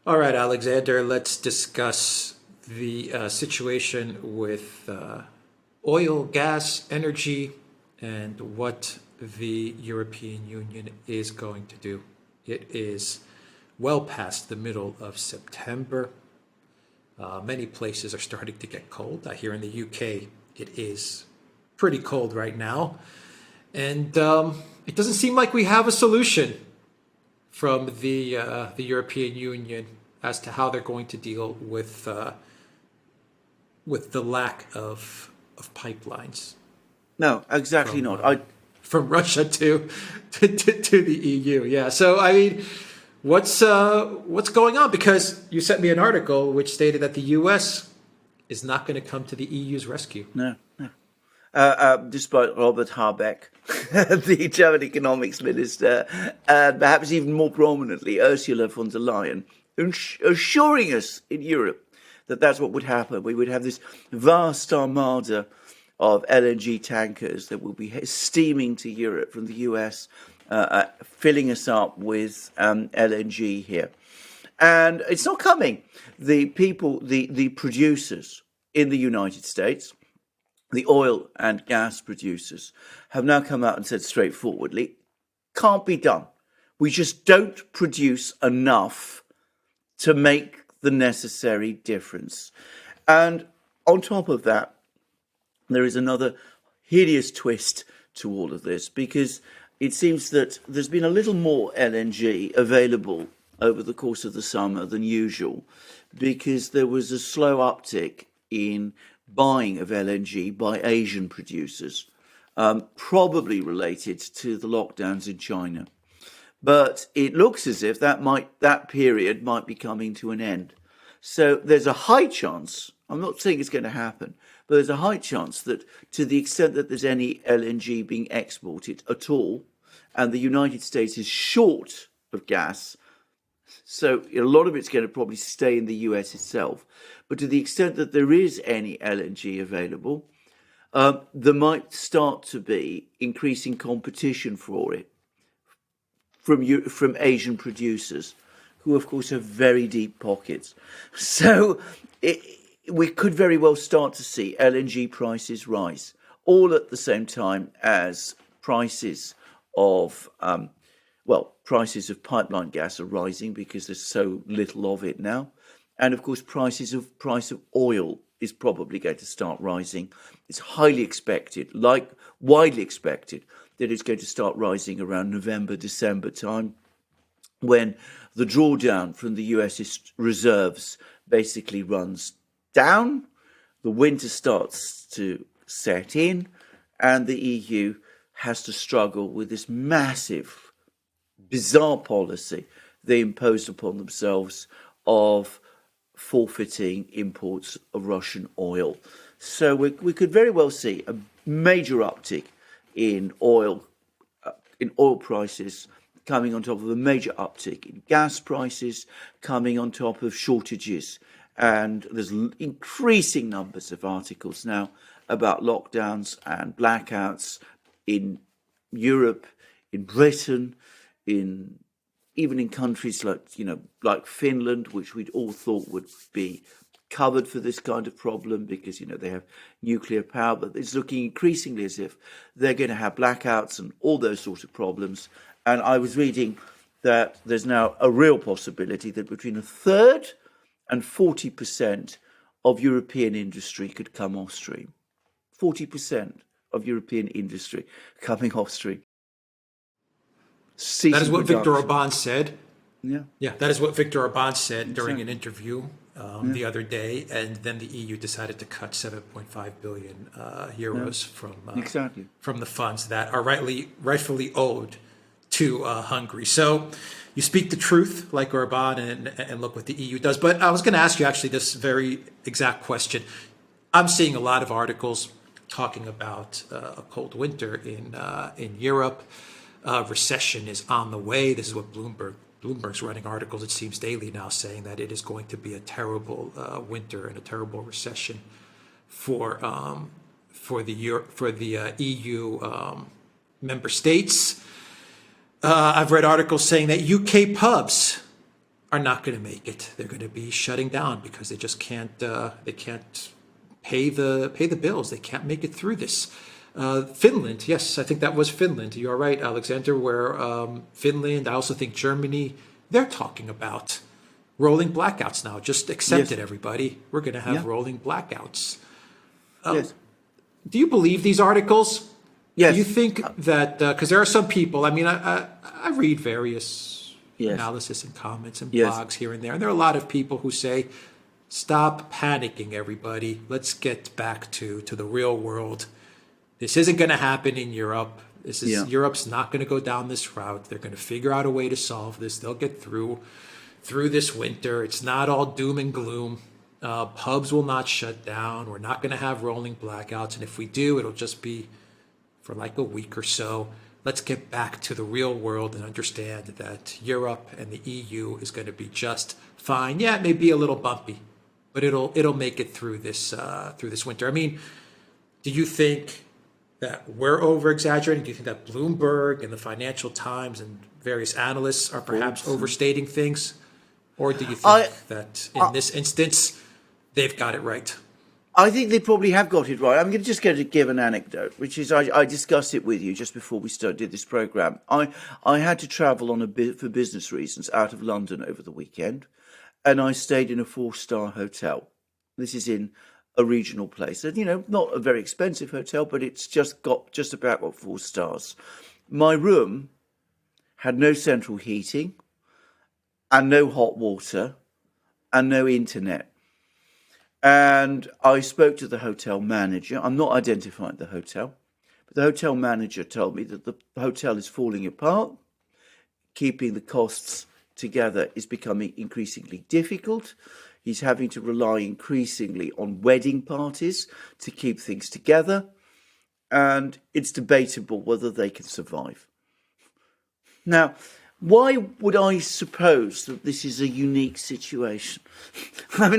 All right, Alexander, let's discuss the situation with oil, gas, energy, and what the European Union is going to do. It is well past the middle of September. Many places are starting to get cold. Here in the UK, it is pretty cold right now. And it doesn't seem like we have a solution from the European Union as to how they're going to deal with the lack of pipelines. No, exactly not. From Russia to the EU. Yeah. So I mean, what's going on? Because you sent me an article which stated that the US is not going to come to the EU's rescue. No. Despite Robert Habeck, the German economics minister, and perhaps even more prominently Ursula von der Leyen, assuring us in Europe that that's what would happen. We would have this vast armada of LNG tankers that will be steaming to Europe from the US, filling us up with LNG here. And it's not coming. The producers in the United States, the oil and gas producers, have now come out and said straightforwardly, can't be done. We just don't produce enough to make the necessary difference. And on top of that, there is another hideous twist to all of this, because it seems that there's been a little more LNG available over the course of the summer than usual, because there was a slow uptick in buying of LNG by Asian producers, probably related to the lockdowns in China. But it looks as if that period might be coming to an end. So there's a high chance, I'm not saying it's going to happen, but there's a high chance that to the extent that there's any LNG being exported at all, and the United States is short of gas, so a lot of it's going to probably stay in the US itself, but to the extent that there is any LNG available, there might start to be increasing competition for it from Asian producers, who of course have very deep pockets. So we could very well start to see LNG prices rise, all at the same time as prices of pipeline gas are rising because there's so little of it now. And of course, price of oil is probably going to start rising. It's highly expected, widely expected, that it's going to start rising around November, December time, when the drawdown from the US reserves basically runs down, the winter starts to set in, and the EU has to struggle with this massive, bizarre policy they imposed upon themselves of forfeiting imports of Russian oil. So we could very well see a major uptick in oil prices, coming on top of a major uptick in gas prices, coming on top of shortages. And there's increasing numbers of articles now about lockdowns and blackouts in Europe, in Britain, even in countries like Finland, which we'd all thought would be covered for this kind of problem because, they have nuclear power, but it's looking increasingly as if they're going to have blackouts and all those sorts of problems. And I was reading that there's now a real possibility that between a third and 40% of European industry could come off stream. 40% of European industry coming off stream. That is what Viktor Orban said. Yeah, that is what Viktor Orban said during an interview the other day, and then the EU decided to cut 7.5 billion euros from the funds that are rightfully owed to Hungary. So you speak the truth, like Orban, and look what the EU does. But I was going to ask you actually this very exact question. I'm seeing a lot of articles talking about a cold winter in Europe. Recession is on the way. This is what Bloomberg's running articles, it seems, daily now, saying that it is going to be a terrible winter and a terrible recession for the EU member states. I've read articles saying that UK pubs are not going to make it. They're going to be shutting down because they just can't. They can't pay the bills. They can't make it through this. Finland, yes, I think that was Finland. You are right, Alexander. Where Finland, I also think Germany, they're talking about rolling blackouts now. Just accept it, everybody. We're going to have rolling blackouts. Yes. Do you believe these articles? Yes. Do you think that, because there are some people, I mean, I read various analysis and comments and blogs here and there, and there are a lot of people who say, stop panicking, everybody. Let's get back to the real world. This isn't going to happen in Europe. Europe's not going to go down this route. They're going to figure out a way to solve this. They'll get through this winter. It's not all doom and gloom. Pubs will not shut down. We're not going to have rolling blackouts. And if we do, it'll just be for like a week or so. Let's get back to the real world and understand that Europe and the EU is going to be just fine. Yeah, it may be a little bumpy, but it'll make it through this winter. I mean, do you think that we're over-exaggerating? Do you think that Bloomberg and the Financial Times and various analysts are perhaps overstating things? Or do you think that in this instance, they've got it right? I think they probably have got it right. I'm going to give an anecdote, which is I discussed it with you just before we did this program. I had to travel for business reasons out of London over the weekend, and I stayed in a 4-star hotel. This is in a regional place, and not a very expensive hotel, but it's just about got 4 stars. My room had no central heating, and no hot water, and no internet. And I spoke to the hotel manager. I'm not identifying the hotel, but the hotel manager told me that the hotel is falling apart. Keeping the costs together is becoming increasingly difficult. He's having to rely increasingly on wedding parties to keep things together. And it's debatable whether they can survive. Now, why would I suppose that this is a unique situation? I mean,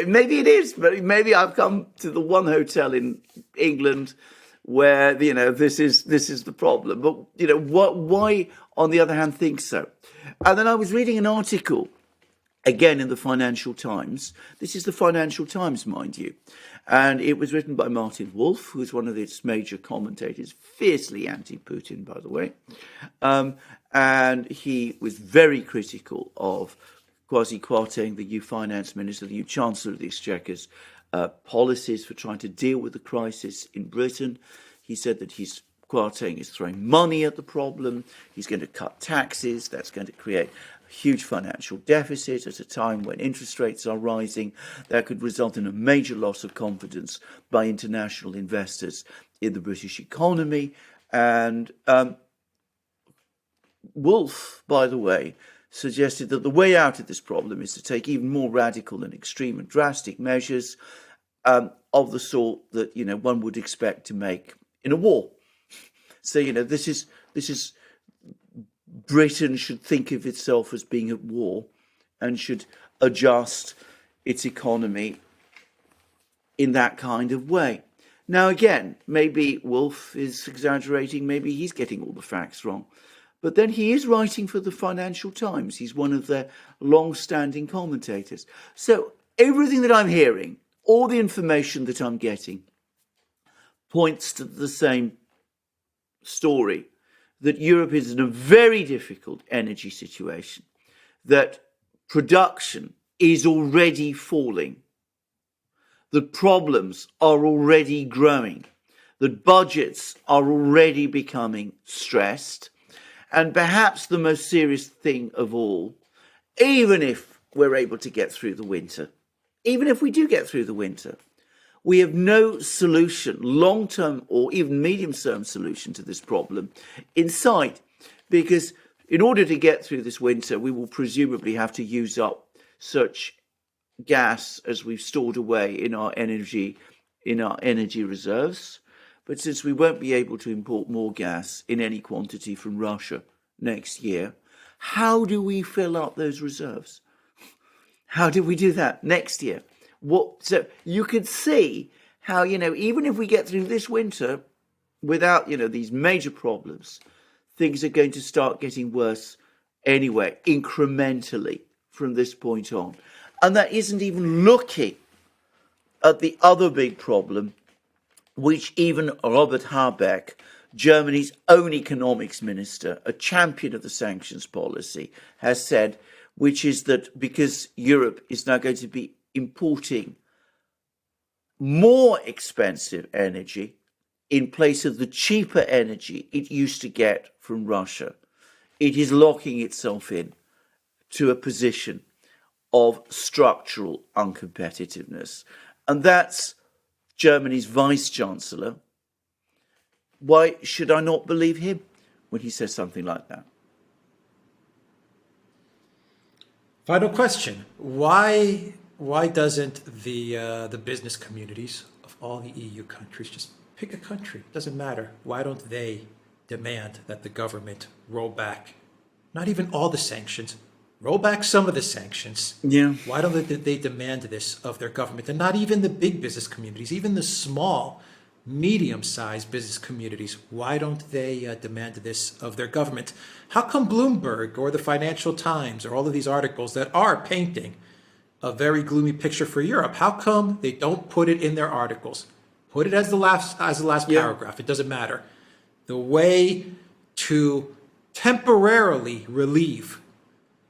maybe it is, but maybe I've come to the one hotel in England where, this is the problem. But, why, on the other hand, think so? And then I was reading an article, again in the Financial Times. This is the Financial Times, mind you. And it was written by Martin Wolf, who's one of its major commentators, fiercely anti-Putin, by the way. And he was very critical of Kwasi Kwarteng, the new finance minister, the new chancellor of the Exchequer's policies for trying to deal with the crisis in Britain. He said that Kwarteng is throwing money at the problem. He's going to cut taxes. That's going to create a huge financial deficit at a time when interest rates are rising. That could result in a major loss of confidence by international investors in the British economy. And Wolf, by the way, suggested that the way out of this problem is to take even more radical and extreme and drastic measures of the sort that one would expect to make in a war. So this is Britain should think of itself as being at war and should adjust its economy in that kind of way. Now again, maybe Wolf is exaggerating, maybe he's getting all the facts wrong. But then he is writing for the Financial Times. He's one of their long-standing commentators. So everything that I'm hearing, all the information that I'm getting, points to the same story, that Europe is in a very difficult energy situation, that production is already falling, that problems are already growing, that budgets are already becoming stressed. And perhaps the most serious thing of all, even if we're able to get through the winter, even if we do get through the winter, we have no solution, long-term or even medium-term solution to this problem in sight, because in order to get through this winter, we will presumably have to use up such gas as we've stored away in our energy reserves. But since we won't be able to import more gas in any quantity from Russia next year, how do we fill up those reserves? How do we do that next year? So you could see how, even if we get through this winter without, these major problems, things are going to start getting worse anyway, incrementally from this point on. And that isn't even looking at the other big problem, which even Robert Habeck, Germany's own economics minister, a champion of the sanctions policy, has said, which is that because Europe is now going to be importing more expensive energy in place of the cheaper energy it used to get from Russia, it is locking itself in to a position of structural uncompetitiveness. And that's Germany's vice-chancellor. Why should I not believe him when he says something like that? Final question. Why doesn't the business communities of all the EU countries just pick a country? It doesn't matter. Why don't they demand that the government roll back, not even all the sanctions, roll back some of the sanctions? Yeah. Why don't they demand this of their government? And not even the big business communities, even the small, medium-sized business communities. Why don't they demand this of their government? How come Bloomberg or the Financial Times or all of these articles that are painting a very gloomy picture for Europe, how come they don't put it in their articles? Put it as the last paragraph. It doesn't matter. The way to temporarily relieve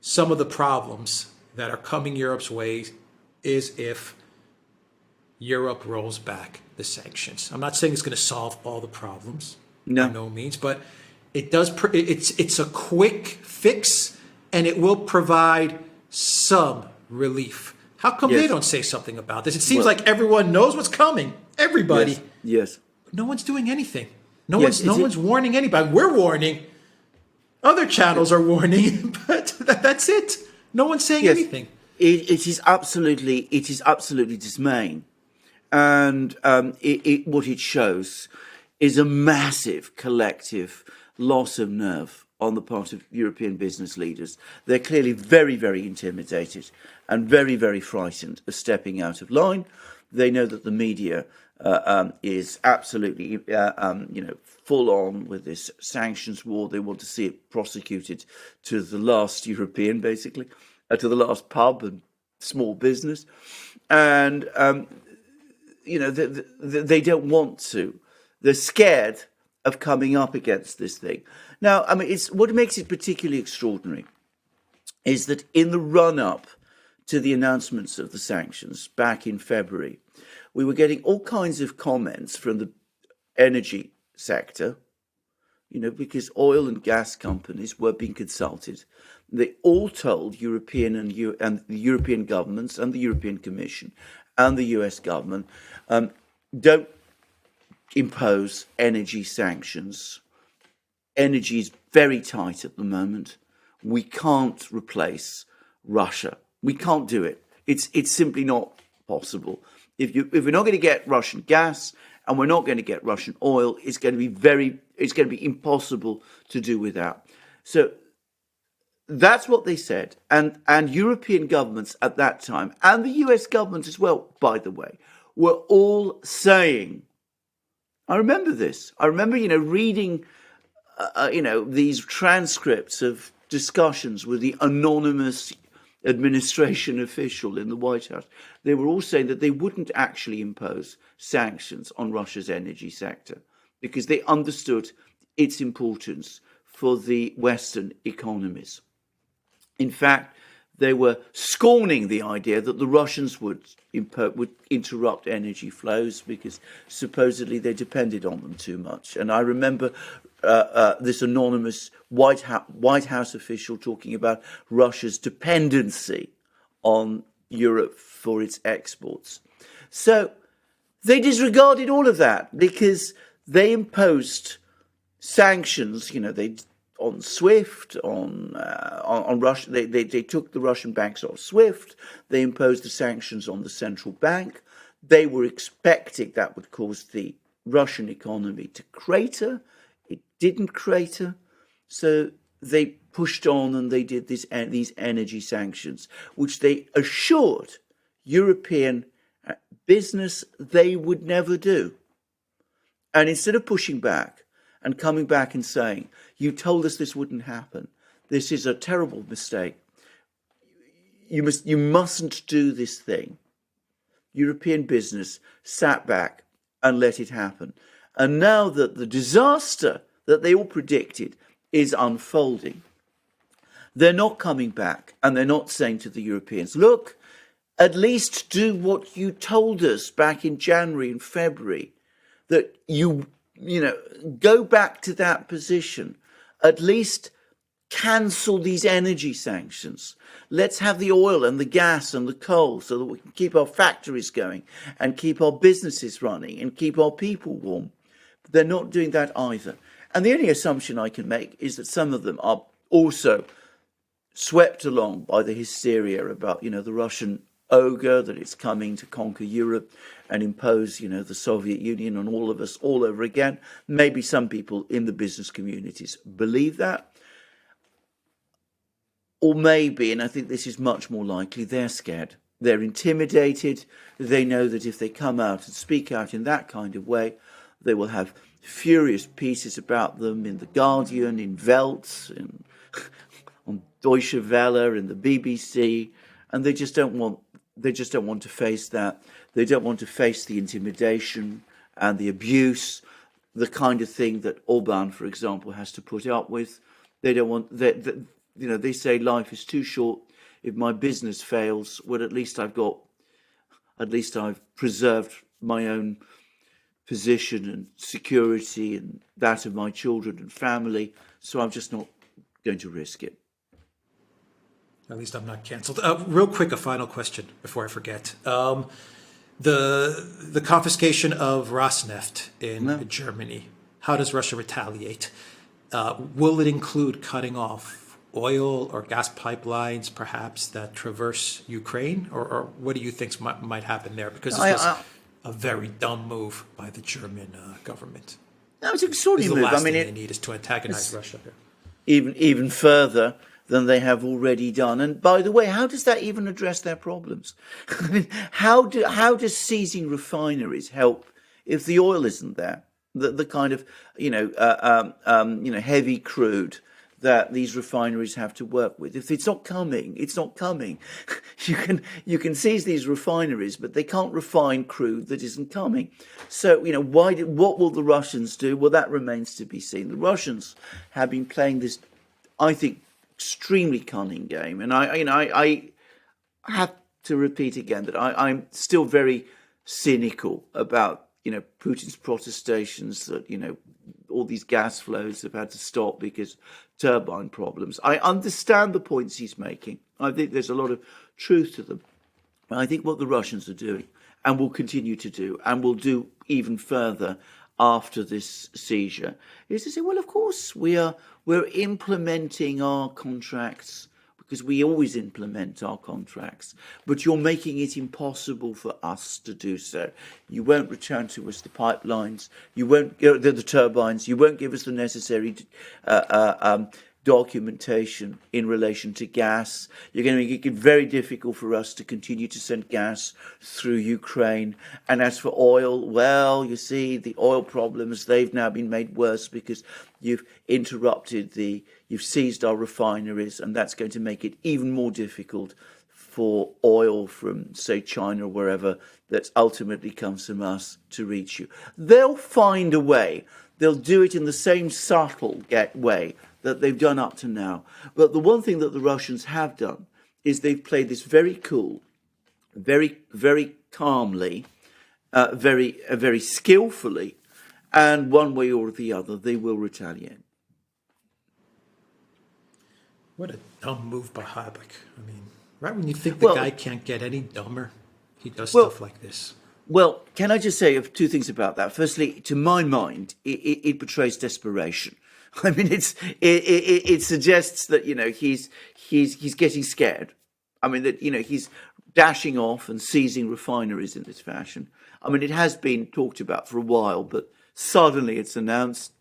some of the problems that are coming Europe's way is if Europe rolls back the sanctions. I'm not saying it's going to solve all the problems, by no means, but it does. It's a quick fix, and it will provide some relief. How come they don't say something about this? It seems like everyone knows what's coming. Everybody. Yes. No one's doing anything. No one's warning anybody. We're warning. Other channels are warning, but that's it. No one's saying anything. It is absolutely dismaying, and what it shows is a massive collective loss of nerve on the part of European business leaders. They're clearly very, very intimidated and very, very frightened of stepping out of line. They know that the media is absolutely, full on with this sanctions war. They want to see it prosecuted to the last European, basically, to the last pub and small business, and they don't want to. They're scared of coming up against this thing. Now, I mean, it's what makes it particularly extraordinary is that in the run-up to the announcements of the sanctions back in February, we were getting all kinds of comments from the energy sector, because oil and gas companies were being consulted. They all told European and the European governments and the European Commission and the US government, don't impose energy sanctions. Energy is very tight at the moment. We can't replace Russia. We can't do it. It's simply not possible. If we're not going to get Russian gas and we're not going to get Russian oil, it's going to be impossible to do without. So that's what they said. And European governments at that time, and the US government as well, by the way, were all saying, I remember this. I remember, reading, these transcripts of discussions with the anonymous administration official in the White House. They were all saying that they wouldn't actually impose sanctions on Russia's energy sector because they understood its importance for the Western economies. In fact, they were scorning the idea that the Russians would interrupt energy flows because supposedly they depended on them too much. And I remember this anonymous White House official talking about Russia's dependency on Europe for its exports. So they disregarded all of that because they imposed sanctions. They on SWIFT, on Russia. They took the Russian banks off SWIFT. They imposed the sanctions on the central bank. They were expecting that would cause the Russian economy to crater. It didn't crater. So they pushed on and they did these energy sanctions, which they assured European business they would never do. And instead of pushing back and coming back and saying, you told us this wouldn't happen, this is a terrible mistake, you mustn't do this thing. European business sat back and let it happen. And now that the disaster that they all predicted is unfolding, they're not coming back, and they're not saying to the Europeans, look, at least do what you told us back in January and February, that you go back to that position. At least cancel these energy sanctions. Let's have the oil and the gas and the coal so that we can keep our factories going and keep our businesses running and keep our people warm. But they're not doing that either. And the only assumption I can make is that some of them are also swept along by the hysteria about, the Russian ogre, that it's coming to conquer Europe and impose, the Soviet Union on all of us all over again. Maybe some people in the business communities believe that. Or maybe, and I think this is much more likely, they're scared. They're intimidated. They know that if they come out and speak out in that kind of way, they will have furious pieces about them in The Guardian, in Welt, on Deutsche Welle, in the BBC, and they just don't want to face that. They don't want to face the intimidation and the abuse, the kind of thing that Orban, for example, has to put up with. They don't want they say life is too short. If my business fails, well, at least I've preserved my own position and security and that of my children and family. So I'm just not going to risk it. At least I'm not cancelled. Real quick, a final question before I forget. The confiscation of Rosneft in Germany. How does Russia retaliate? Will it include cutting off oil or gas pipelines, perhaps, that traverse Ukraine? Or what do you think might happen there? Because this was a very dumb move by the German government. No, it's an extraordinary move. The last thing they need is to antagonize Russia. Even further than they have already done. And by the way, how does that even address their problems? I mean, how does seizing refineries help if the oil isn't there? The kind of heavy crude that these refineries have to work with. If it's not coming, it's not coming. You can seize these refineries, but they can't refine crude that isn't coming. So, what will the Russians do? Well, that remains to be seen. The Russians have been playing this, I think, extremely cunning game. And I have to repeat again that I'm still very cynical about, Putin's protestations that, all these gas flows have had to stop because turbine problems. I understand the points he's making. I think there's a lot of truth to them. I think what the Russians are doing and will continue to do and will do even further after this seizure is to say, well, of course we're implementing our contracts because we always implement our contracts, but you're making it impossible for us to do so. You won't return to us the pipelines, you won't the turbines, you won't give us the necessary documentation in relation to gas. You're going to make it very difficult for us to continue to send gas through Ukraine. And as for oil, well, you see, the oil problems, they've now been made worse because you've you've seized our refineries, and that's going to make it even more difficult for oil from, say, China or wherever that ultimately comes from us to reach you. They'll find a way. They'll do it in the same subtle way that they've done up to now. But the one thing that the Russians have done is they've played this very cool, very, very calmly, very skillfully, and one way or the other, they will retaliate. What a dumb move by Habeck. I mean, right when you think the guy can't get any dumber, he does stuff like this. Well, can I just say two things about that? Firstly, to my mind, it betrays desperation. I mean, it suggests that he's getting scared. I mean that he's dashing off and seizing refineries in this fashion. I mean, it has been talked about for a while, but suddenly it's announced.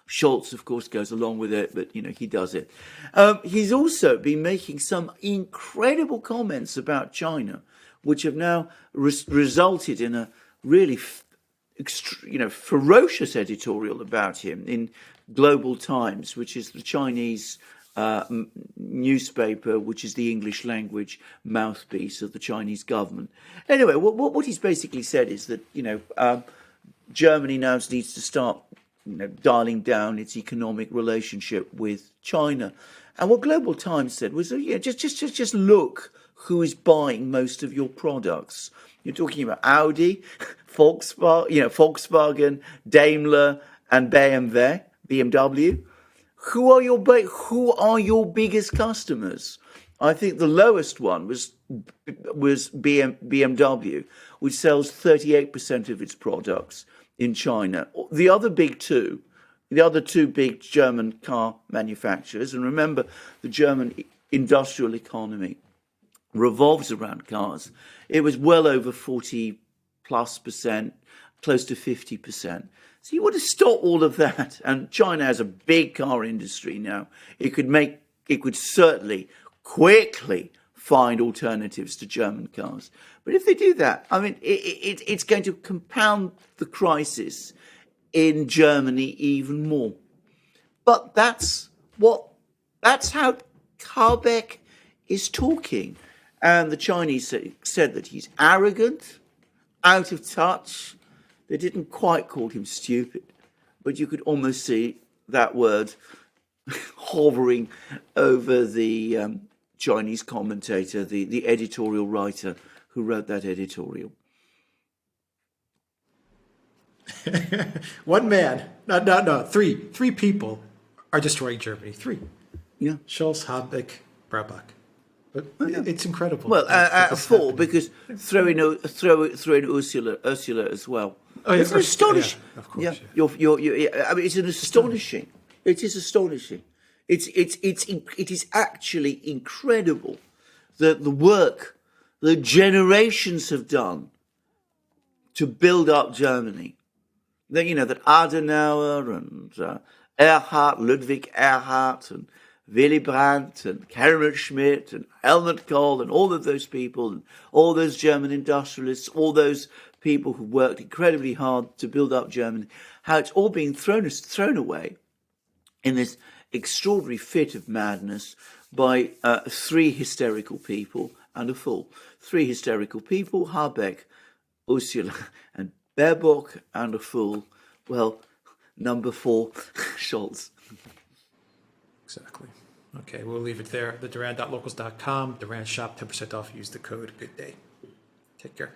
Scholz, of course, goes along with it, but he does it. He's also been making some incredible comments about China, which have now resulted in a really ferocious editorial about him in Global Times, which is the Chinese newspaper, which is the English language mouthpiece of the Chinese government. Anyway, what he's basically said is that, Germany now needs to start, dialing down its economic relationship with China. And what Global Times said was, just look who is buying most of your products. You're talking about Audi, Volkswagen, Daimler, and BMW. Who are your biggest customers? I think the lowest one was BMW, which sells 38% of its products in China. The other two big German car manufacturers, and remember, the German industrial economy revolves around cars. It was well over 40+%, close to 50%. So you want to stop all of that. And China has a big car industry now. It could certainly quickly find alternatives to German cars. But if they do that, I mean, it's going to compound the crisis in Germany even more. But that's how Habeck is talking. And the Chinese said that he's arrogant, out of touch. They didn't quite call him stupid, but you could almost see that word hovering over the Chinese commentator, the editorial writer who wrote that editorial. One man, no, three people are destroying Germany. Three. Yeah. Scholz, Habeck, Brabak. But it's incredible. Well, four, because throw in Ursula as well. Oh, yeah, it's astonishing. Yeah, of course. Yeah. I mean, it's an astonishing. It is astonishing. It is actually incredible that the work that generations have done to build up Germany. That that Adenauer and Ludwig Erhard and Willy Brandt and Helmut Schmidt and Helmut Kohl and all of those people and all those German industrialists, all those people who worked incredibly hard to build up Germany, how it's all being thrown away in this extraordinary fit of madness by three hysterical people and a fool. Three hysterical people, Habeck, Ursula and Baerbock, and a fool. Well, number 4, Scholz. Exactly. Okay, we'll leave it there. The Duran.locals.com, Duran shop, 10% off. Use the code. Good day. Take care.